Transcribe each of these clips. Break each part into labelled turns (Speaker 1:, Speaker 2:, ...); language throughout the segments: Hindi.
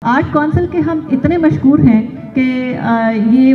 Speaker 1: आर्ट काउंसिल के हम इतने मशहूर हैं कि ये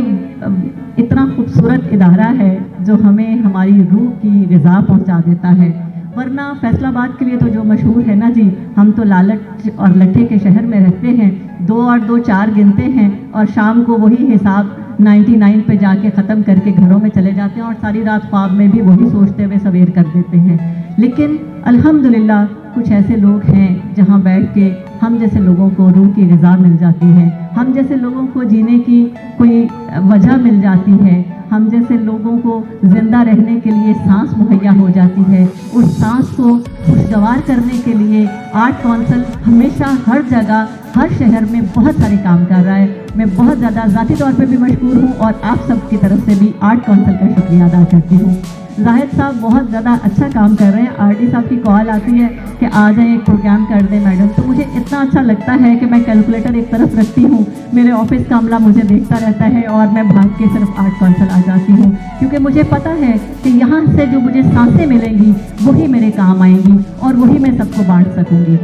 Speaker 1: इतना खूबसूरत इदारा है जो हमें हमारी रूह की ग़िज़ा पहुंचा देता है। वरना फैसलाबाद के लिए तो जो मशहूर है ना जी, हम तो लालच और लट्ठे के शहर में रहते हैं, 2 और 2 4 गिनते हैं और शाम को वही हिसाब 99 पे जाके ख़त्म करके घरों में चले जाते हैं और सारी रात ख्वाब में भी वही सोचते हुए सवेर कर देते हैं। लेकिन अल्हम्दुलिल्लाह कुछ ऐसे लोग हैं जहां बैठ के हम जैसे लोगों को रूह की ग़िज़ा मिल जाती है, हम जैसे लोगों को जीने की कोई वजह मिल जाती है, हम जैसे लोगों को ज़िंदा रहने के लिए सांस मुहैया हो जाती है। उस सांस को खुशगवार करने के लिए आर्ट काउंसिल हमेशा हर जगह हर शहर में बहुत सारे काम कर रहा है। मैं बहुत ज़्यादा ज़ाती तौर पे भी मशहूर हूँ और आप सब की तरफ से भी आर्ट काउंसिल का शुक्रिया अदा करती हूँ। जाहिद साहब बहुत ज़्यादा अच्छा काम कर रहे हैं। आरडी साहब की कॉल आती है कि आ जाएं एक प्रोग्राम कर दें मैडम, तो मुझे इतना अच्छा लगता है कि मैं कैलकुलेटर एक तरफ रखती हूँ, मेरे ऑफिस का अमला मुझे देखता रहता है और मैं भाग के सिर्फ आर्ट काउंसिल आ जाती हूँ, क्योंकि मुझे पता है कि यहाँ से जो मुझे सांसें मिलेंगी वही मेरे काम आएंगी और वही मैं सबको बांट सकूँगी।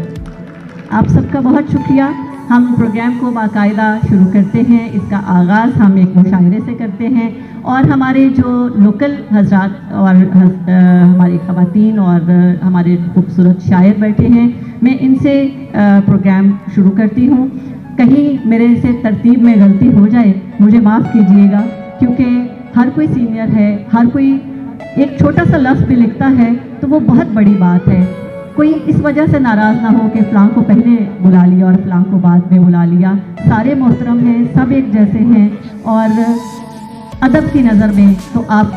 Speaker 1: आप सबका बहुत शुक्रिया। हम प्रोग्राम को बाकायदा शुरू करते हैं। इसका आगाज़ हम एक मुशायरे से करते हैं और हमारे जो लोकल हजरात और हमारी ख़वातीन और हमारे खूबसूरत शायर बैठे हैं, मैं इनसे प्रोग्राम शुरू करती हूँ। कहीं मेरे से तरतीब में गलती हो जाए मुझे माफ़ कीजिएगा, क्योंकि हर कोई सीनियर है, हर कोई एक छोटा सा लफ्ज़ भी लिखता है तो वो बहुत बड़ी बात है। कोई इस वजह से नाराज़ ना हो कि फ़लाँ को पहले बुला लिया और फ़लाँ को बाद में बुला लिया। सारे मोहतरम हैं, सब एक जैसे हैं और अदब की नज़र में तो आप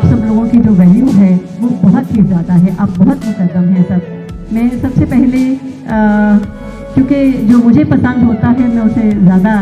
Speaker 1: सब लोगों की जो वैल्यू है वो बहुत ही ज़्यादा है। आप बहुत मुकद्दम हैं सब। मैं सबसे पहले क्योंकि जो मुझे पसंद होता है मैं उसे ज़्यादा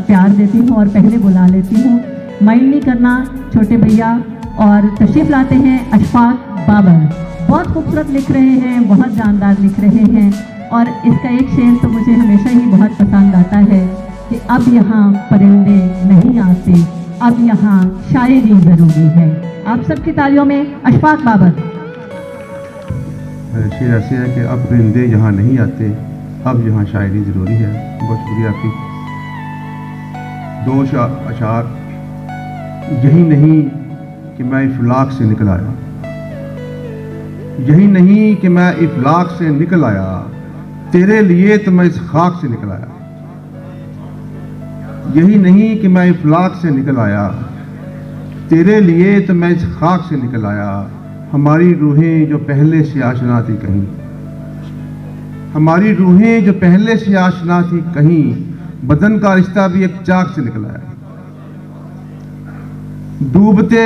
Speaker 1: प्यार देती हूँ और पहले बुला लेती हूँ। माइंड नहीं करना छोटे भैया। और तशरीफ़ लाते हैं अशफाक बाबर, बहुत खूबसूरत लिख रहे हैं, बहुत जानदार लिख रहे हैं और इसका एक शेर तो मुझे हमेशा ही बहुत पसंद आता है कि अब यहाँ परिंदे नहीं आते, अब यहाँ शायरी ज़रूरी है। आप सबकी तालियों में अशफाक बाबर।
Speaker 2: शेर ऐसे है कि अब परिंदे यहाँ नहीं आते, अब यहाँ शायरी ज़रूरी है। बहुत शुक्रिया आपकी। 2 अशार। यही नहीं कि मैं इफलाक से निकल आया, यही नहीं कि मैं इफलाक से निकल आया, तेरे लिए तो मैं इस खाक से निकल आया। यही नहीं कि मैं इफलाक से निकल आया, तेरे लिए तो मैं इस खाक से निकल आया। हमारी रूहें जो पहले से आशना थी कहीं, हमारी रूहें जो पहले से आशना थी कहीं, बदन का रिश्ता भी एक चाक से निकल आया। डूबते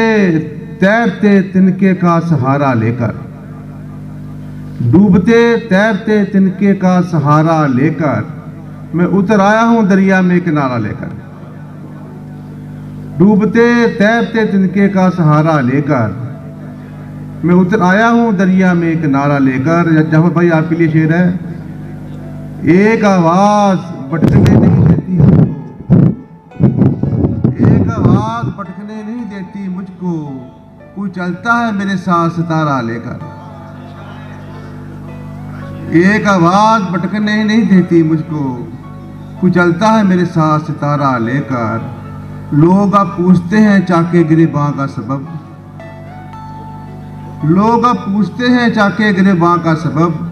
Speaker 2: तैरते तिनके का सहारा लेकर, डूबते तैरते तिनके का सहारा लेकर, मैं उतर आया हूं दरिया में किनारा लेकर। डूबते तैरते तिनके का सहारा लेकर, मैं उतर आया हूं दरिया में किनारा लेकर। जहाँ भाई आपके लिए शेर है। एक आवाज भटकने नहीं देती मुझको, एक आवाज भटकने नहीं देती मुझको, कोई चलता है मेरे साथ सितारा लेकर। एक आवाज भटकने नहीं देती मुझको, कोई चलता है मेरे साथ सितारा लेकर। लोग अब पूछते हैं चाके गिरेबां का सबब, लोग अब पूछते हैं चाके गिरेबां का सबब,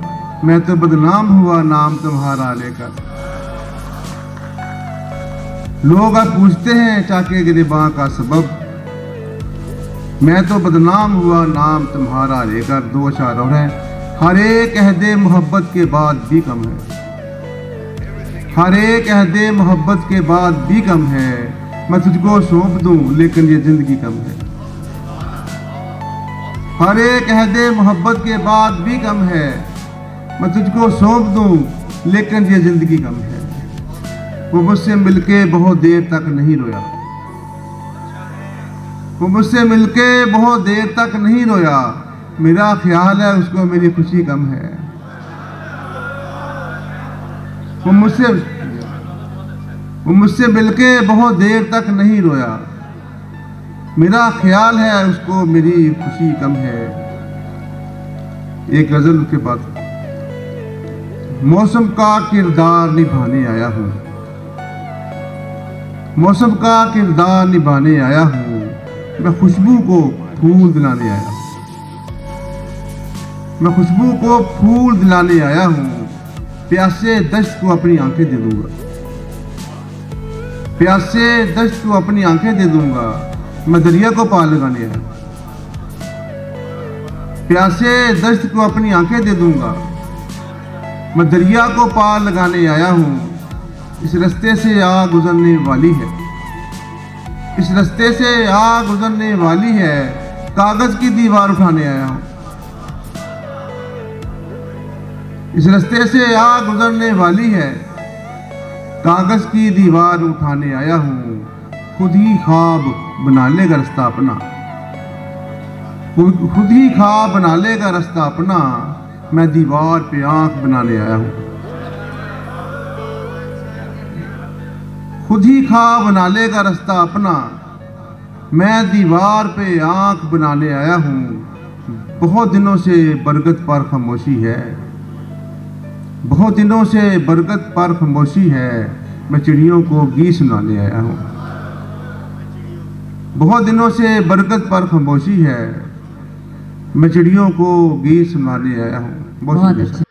Speaker 2: मैं तो बदनाम हुआ नाम तुम्हारा लेकर। लोग अब पूछते हैं चाके गिरेबां का सबब, मैं तो बदनाम हुआ नाम तुम्हारा लेकर। 2 अशार और हैं। हर एक अहदे मोहब्बत के बाद भी कम है, हर एक अहदे मोहब्बत के बाद भी कम है, मैं तुझको सौंप दूं लेकिन ये जिंदगी कम है। हर एक अहदे मोहब्बत के बाद भी कम है, मैं तुझको सौंप दूं लेकिन ये जिंदगी कम है। वो मुझसे मिलके बहुत देर तक नहीं रोया, वो मुझसे मिलके बहुत देर तक नहीं रोया, मेरा ख्याल है उसको मेरी खुशी कम है। वो मुझसे मिलके बहुत देर तक नहीं रोया, मेरा ख्याल है उसको मेरी खुशी कम है। एक गजल के बाद। मौसम का किरदार निभाने आया हूँ, मौसम का किरदार निभाने आया हूँ, मैं खुशबू को फूल दिलाने आया हूँ। मैं खुशबू को फूल दिलाने आया हूँ, प्यासे दश्त को अपनी आंखें दे दूंगा। प्यासे दश्त को अपनी आंखें दे दूंगा, मैं दरिया को पार लगाने आया हूँ। प्यासे दश्त को अपनी आंखें दे दूंगा, मैं दरिया को पार लगाने आया हूँ। इस रास्ते से आ गुजरने वाली है, इस रास्ते से आ गुजरने वाली है, कागज की दीवार उठाने आया हूँ। इस रास्ते से आ गुजरने वाली है, कागज की दीवार उठाने आया हूँ। खुद ही ख्वाब बना लेगा रास्ता अपना, खुद ही ख्वाब बना लेगा रास्ता अपना, मैं दीवार पे आंख बनाने आया हूँ। खुद ही ख्वाब बना लेगा रास्ता अपना, मैं दीवार पे आंख बनाने आया हूँ। बहुत दिनों से बरगद पर खामोशी है, बहुत दिनों से बरगद पर खामोशी है, मैं चिड़ियों को गीत सुनाने आया हूँ। बहुत दिनों से बरगद पर खामोशी है, मैं चिड़ियों को गीत सुनाने आया हूँ। बहुत
Speaker 1: अच्छा।